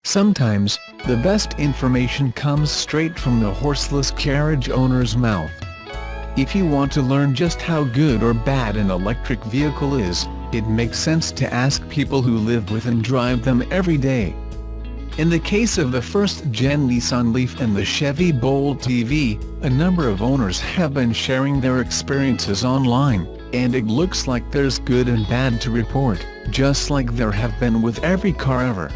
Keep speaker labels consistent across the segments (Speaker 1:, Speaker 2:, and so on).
Speaker 1: Sometimes, the best information comes straight from the horseless carriage owner's mouth. If you want to learn just how good or bad an electric vehicle is, it makes sense to ask people who live with and drive them every day. In the case of the first-gen Nissan Leaf and the Chevy Bolt EV, a number of owners have been sharing their experiences online, and it looks like there's good and bad to report, just like there have been with every car ever.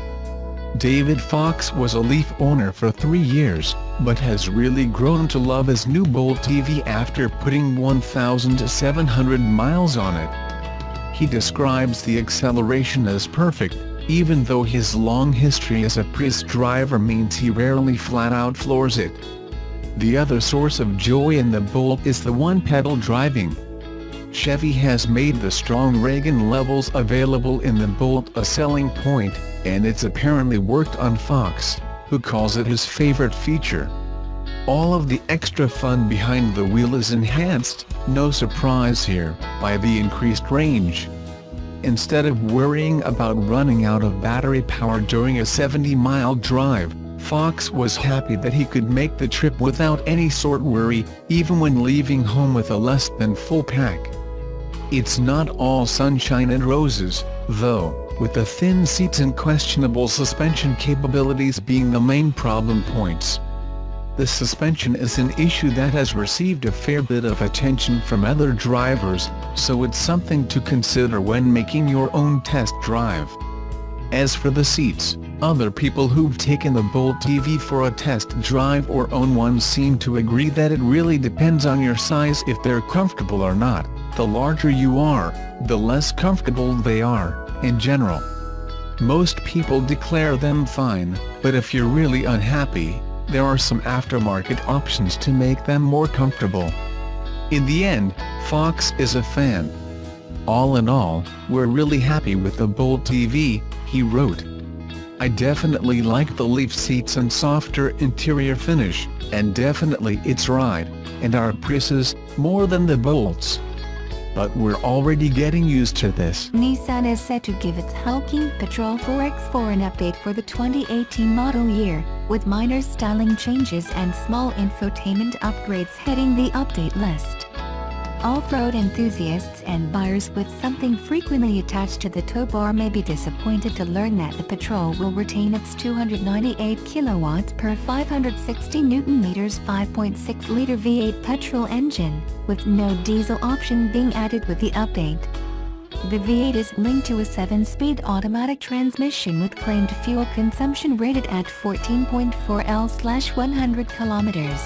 Speaker 1: David Fox was a Leaf owner for 3 years, but has really grown to love his new Bolt EV after putting 1,700 miles on it. He describes the acceleration as perfect, even though his long history as a Prius driver means he rarely flat-out floors it. The other source of joy in the Bolt is the one-pedal driving. Chevy has made the strong Reagan levels available in the Bolt a selling point, and it's apparently worked on Fox, who calls it his favorite feature. All of the extra fun behind the wheel is enhanced, no surprise here, by the increased range. Instead of worrying about running out of battery power during a 70-mile drive, Fox was happy that he could make the trip without any sort worry, even when leaving home with a less than full pack. It's not all sunshine and roses, though, with the thin seats and questionable suspension capabilities being the main problem points. The suspension is an issue that has received a fair bit of attention from other drivers, so it's something to consider when making your own test drive. As for the seats, other people who've taken the Bolt EV for a test drive or own one seem to agree that it really depends on your size if they're comfortable or not. The larger you are, the less comfortable they are, in general. Most people declare them fine, but if you're really unhappy, there are some aftermarket options to make them more comfortable. In the end, Fox is a fan. All in all, we're really happy with the Bolt EV, he wrote. I definitely like the Leaf seats and softer interior finish, and definitely its ride, and our Priuses, more than the Bolts. But we're already getting used to this.
Speaker 2: Nissan is set to give its hulking Patrol 4X4 an update for the 2018 model year, with minor styling changes and small infotainment upgrades heading the update list. Off-road enthusiasts and buyers with something frequently attached to the tow bar may be disappointed to learn that the Patrol will retain its 298 kilowatts per 560 Nm 5.6-liter V8 petrol engine, with no diesel option being added with the update. The V8 is linked to a 7-speed automatic transmission with claimed fuel consumption rated at 14.4 L/100 km.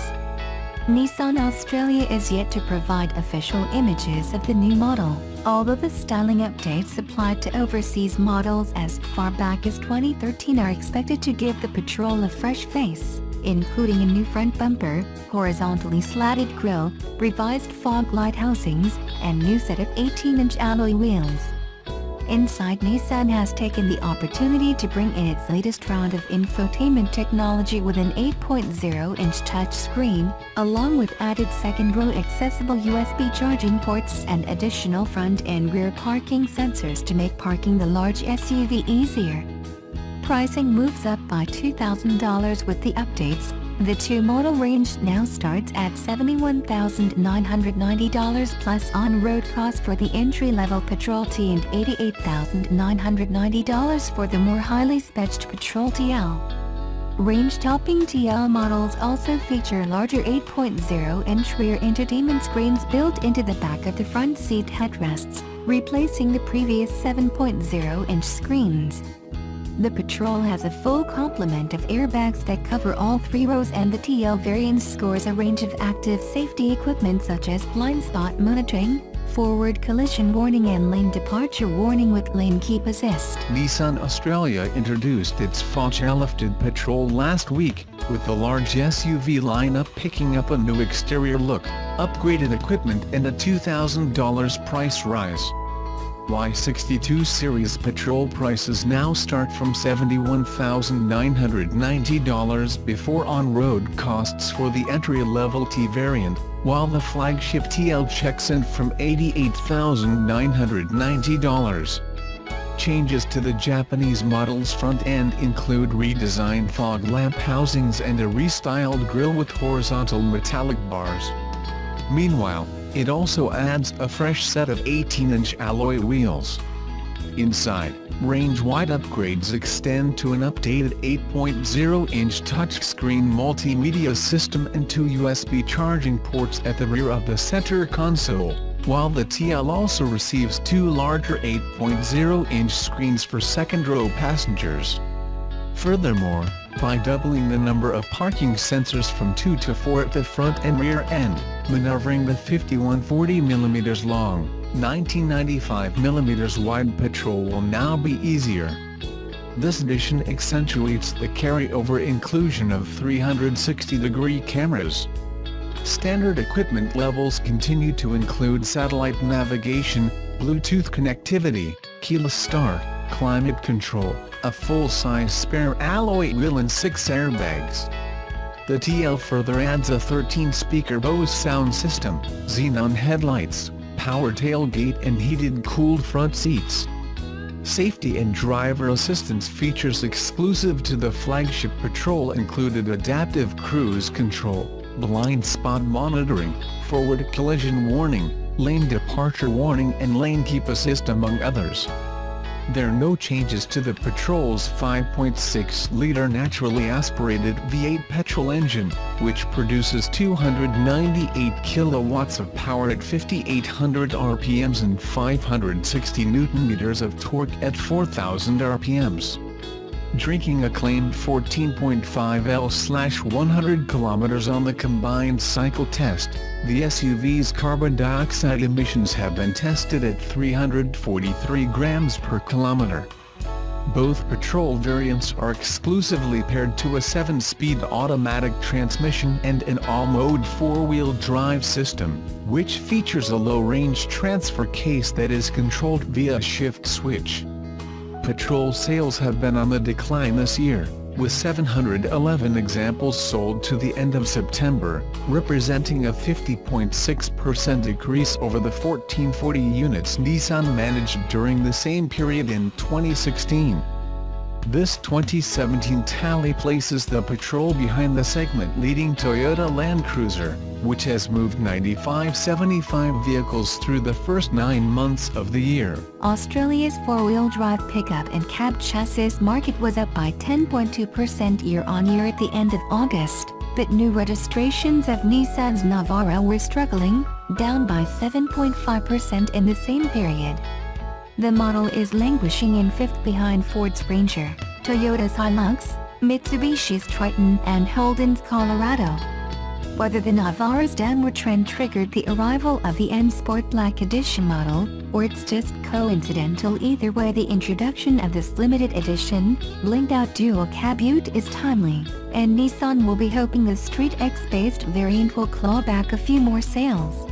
Speaker 2: Nissan Australia is yet to provide official images of the new model, although the styling updates applied to overseas models as far back as 2013 are expected to give the Patrol a fresh face, including a new front bumper, horizontally slatted grille, revised fog light housings, and new set of 18-inch alloy wheels. Inside, Nissan has taken the opportunity to bring in its latest round of infotainment technology with an 8.0-inch touchscreen, along with added second-row accessible USB charging ports and additional front and rear parking sensors to make parking the large SUV easier. Pricing moves up by $2,000 with the updates. The two-model range now starts at $71,990 plus on-road costs for the entry-level Patrol T and $88,990 for the more highly spec'd Patrol TL. Range-topping TL models also feature larger 8.0-inch rear entertainment screens built into the back of the front seat headrests, replacing the previous 7.0-inch screens. The Patrol has a full complement of airbags that cover all 3 rows, and the TL variant scores a range of active safety equipment such as blind spot monitoring, forward collision warning and lane departure warning with lane keep assist.
Speaker 1: Nissan Australia introduced its facelifted Patrol last week, with the large SUV lineup picking up a new exterior look, upgraded equipment and a $2,000 price rise. Y62 series Patrol prices now start from $71,990 before on-road costs for the entry-level T variant, while the flagship TL checks in from $88,990. Changes to the Japanese model's front end include redesigned fog lamp housings and a restyled grille with horizontal metallic bars. Meanwhile, it also adds a fresh set of 18-inch alloy wheels. Inside, range-wide upgrades extend to an updated 8.0-inch touchscreen multimedia system and 2 USB charging ports at the rear of the center console, while the TL also receives 2 larger 8.0-inch screens for second-row passengers. Furthermore, by doubling the number of parking sensors from 2 to 4 at the front and rear end, maneuvering the 5140mm long, 1995mm wide Patrol will now be easier. This addition accentuates the carryover inclusion of 360-degree cameras. Standard equipment levels continue to include satellite navigation, Bluetooth connectivity, keyless start, climate control, a full-size spare alloy wheel and 6 airbags. The TL further adds a 13-speaker Bose sound system, xenon headlights, power tailgate and heated-cooled front seats. Safety and driver assistance features exclusive to the flagship Patrol included adaptive cruise control, blind spot monitoring, forward collision warning, lane departure warning and lane keep assist among others. There are no changes to the Patrol's 5.6-liter naturally aspirated V8 petrol engine, which produces 298 kilowatts of power at 5,800 RPMs and 560 Nm of torque at 4,000 RPMs. Drinking a claimed 14.5 L/100 km on the combined cycle test, the SUV's carbon dioxide emissions have been tested at 343 grams per kilometer. Both Patrol variants are exclusively paired to a 7-speed automatic transmission and an all-mode 4-wheel drive system, which features a low-range transfer case that is controlled via a shift switch. Patrol sales have been on the decline this year, with 711 examples sold to the end of September, representing a 50.6% decrease over the 1,440 units Nissan managed during the same period in 2016. This 2017 tally places the Patrol behind the segment-leading Toyota Land Cruiser, which has moved 9,575 vehicles through the first 9 months of the year.
Speaker 2: Australia's four-wheel drive pickup and cab chassis market was up by 10.2% year-on-year at the end of August, but new registrations of Nissan's Navara were struggling, down by 7.5% in the same period. The model is languishing in fifth behind Ford's Ranger, Toyota's Hilux, Mitsubishi's Triton and Holden's Colorado. Whether the Navara's downward trend triggered the arrival of the N Sport Black Edition model, or it's just coincidental, either way the introduction of this limited edition, blinked-out dual cab ute is timely, and Nissan will be hoping the Street X-based variant will claw back a few more sales.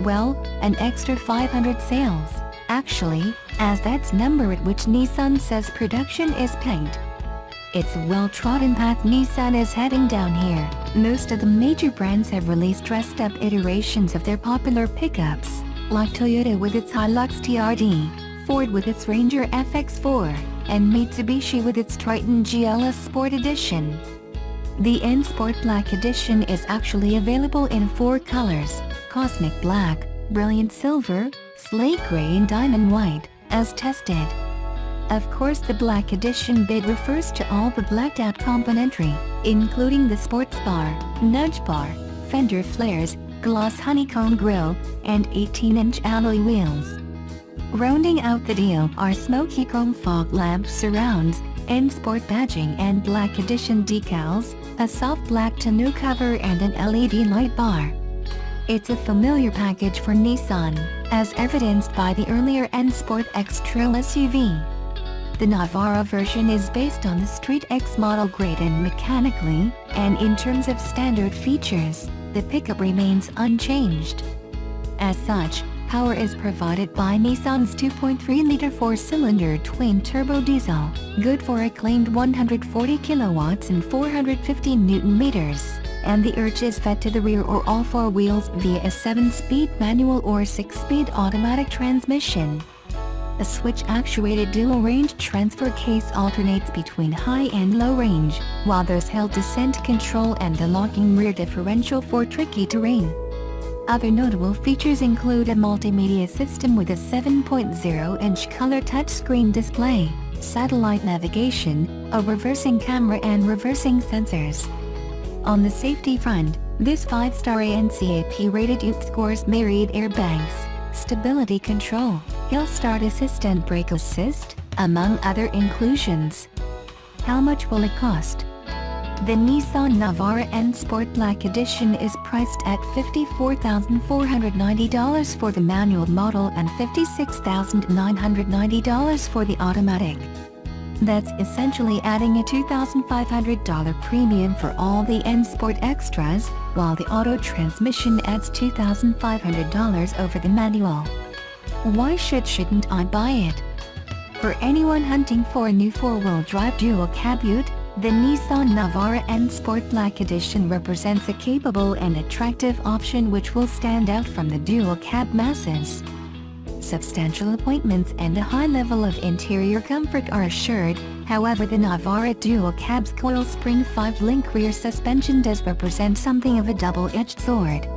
Speaker 2: Well, an extra 500 sales, actually, as that's number at which Nissan says production is pegged. It's a well-trodden path Nissan is heading down here. Most of the major brands have released dressed-up iterations of their popular pickups, like Toyota with its Hilux TRD, Ford with its Ranger FX4, and Mitsubishi with its Triton GLS Sport Edition. The N Sport Black Edition is actually available in 4 colors: Cosmic Black, Brilliant Silver, Slate Gray and Diamond White, as tested. Of course, the Black Edition bid refers to all the blacked-out componentry, including the sports bar, nudge bar, fender flares, gloss honeycomb grille, and 18-inch alloy wheels. Rounding out the deal are smoky chrome fog lamp surrounds, N Sport badging and Black Edition decals, a soft black tonneau cover and an LED light bar. It's a familiar package for Nissan, as evidenced by the earlier N Sport X-Trail SUV. The Navara version is based on the Street X model grade and mechanically, and in terms of standard features, the pickup remains unchanged. As such, power is provided by Nissan's 2.3-liter 4-cylinder twin-turbo diesel, good for a claimed 140 kilowatts and 450 Nm, and the urge is fed to the rear or all 4 wheels via a 7-speed manual or 6-speed automatic transmission. A switch-actuated dual-range transfer case alternates between high and low range, while there's hill descent control and the locking rear differential for tricky terrain. Other notable features include a multimedia system with a 7.0-inch color touchscreen display, satellite navigation, a reversing camera and reversing sensors. On the safety front, this 5-star NCAP-rated unit scores married airbags, stability control, hill start assist and brake assist, among other inclusions. How much will it cost? The Nissan Navara N Sport Black Edition is priced at $54,490 for the manual model and $56,990 for the automatic. That's essentially adding a $2,500 premium for all the N Sport extras, while the auto transmission adds $2,500 over the manual. Why shouldn't I buy it? For anyone hunting for a new 4-wheel drive dual cab ute, the Nissan Navara N Sport Black Edition represents a capable and attractive option which will stand out from the dual cab masses. Substantial appointments and a high level of interior comfort are assured, however the Navara dual cab's coil spring 5-link rear suspension does represent something of a double-edged sword.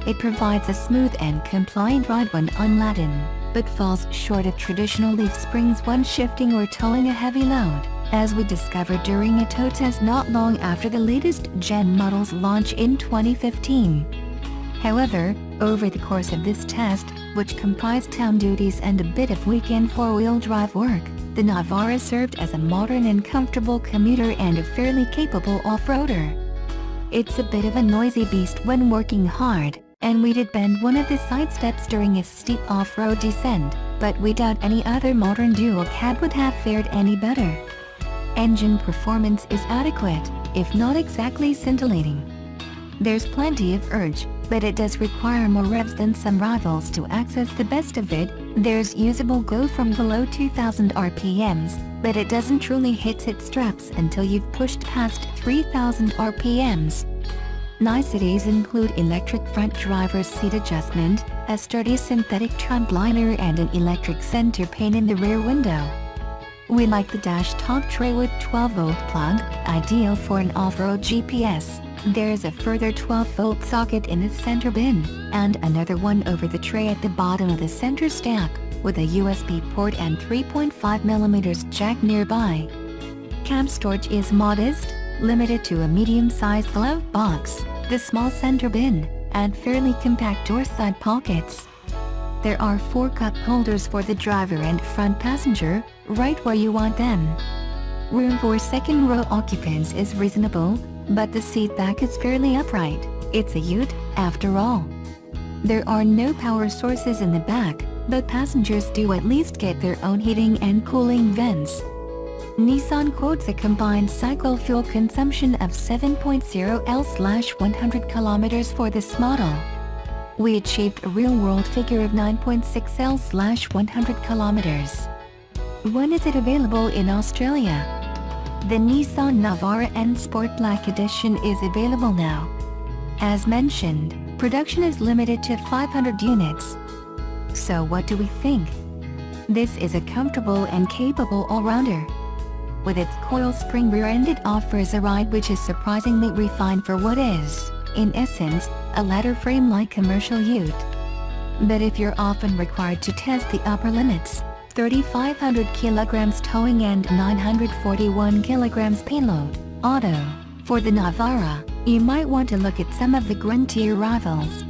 Speaker 2: It provides a smooth and compliant ride when unladen, but falls short of traditional Leaf springs when shifting or towing a heavy load, as we discovered during a tow test not long after the latest gen model's launch in 2015. However, over the course of this test, which comprised town duties and a bit of weekend 4-wheel drive work, the Navara served as a modern and comfortable commuter and a fairly capable off-roader. It's a bit of a noisy beast when working hard, and we did bend one of the side steps during a steep off-road descent, but we doubt any other modern dual cab would have fared any better. Engine performance is adequate, if not exactly scintillating. There's plenty of urge, but it does require more revs than some rivals to access the best of it. There's usable go from below 2,000 RPMs, but it doesn't truly hit its straps until you've pushed past 3,000 RPMs. Niceties include electric front driver's seat adjustment, a sturdy synthetic trunk liner and an electric center pane in the rear window. We like the dash top tray with 12-volt plug, ideal for an off-road GPS. There's a further 12-volt socket in the center bin, and another one over the tray at the bottom of the center stack, with a USB port and 3.5mm jack nearby. Cab storage is modest, limited to a medium-sized glove box, the small center bin, and fairly compact door side pockets. There are 4 cup holders for the driver and front passenger, right where you want them. Room for second-row occupants is reasonable, but the seat back is fairly upright. It's a ute, after all. There are no power sources in the back, but passengers do at least get their own heating and cooling vents. Nissan quotes a combined cycle fuel consumption of 7.0 L/100 km for this model. We achieved a real-world figure of 9.6 L/100 km. When is it available in Australia? The Nissan Navara N Sport Black Edition is available now. As mentioned, production is limited to 500 units. So what do we think? This is a comfortable and capable all-rounder. With its coil spring rear end, it offers a ride which is surprisingly refined for what is, in essence, a ladder frame-like commercial ute. But if you're often required to test the upper limits, 3,500 kilograms towing and 941 kilograms payload, auto, for the Navara, you might want to look at some of the gruntier rivals.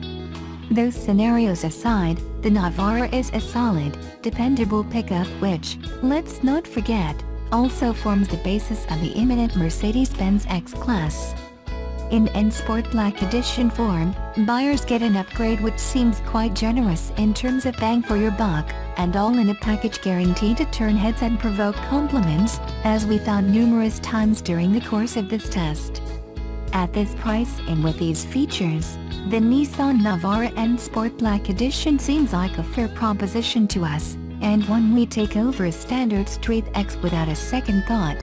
Speaker 2: Those scenarios aside, the Navara is a solid, dependable pickup which, let's not forget, also forms the basis of the imminent Mercedes-Benz X-Class. In N Sport Black Edition form, buyers get an upgrade which seems quite generous in terms of bang for your buck, and all in a package guaranteed to turn heads and provoke compliments, as we found numerous times during the course of this test. At this price and with these features, the Nissan Navara N Sport Black Edition seems like a fair proposition to us, and one we take over a standard straight X without a second thought.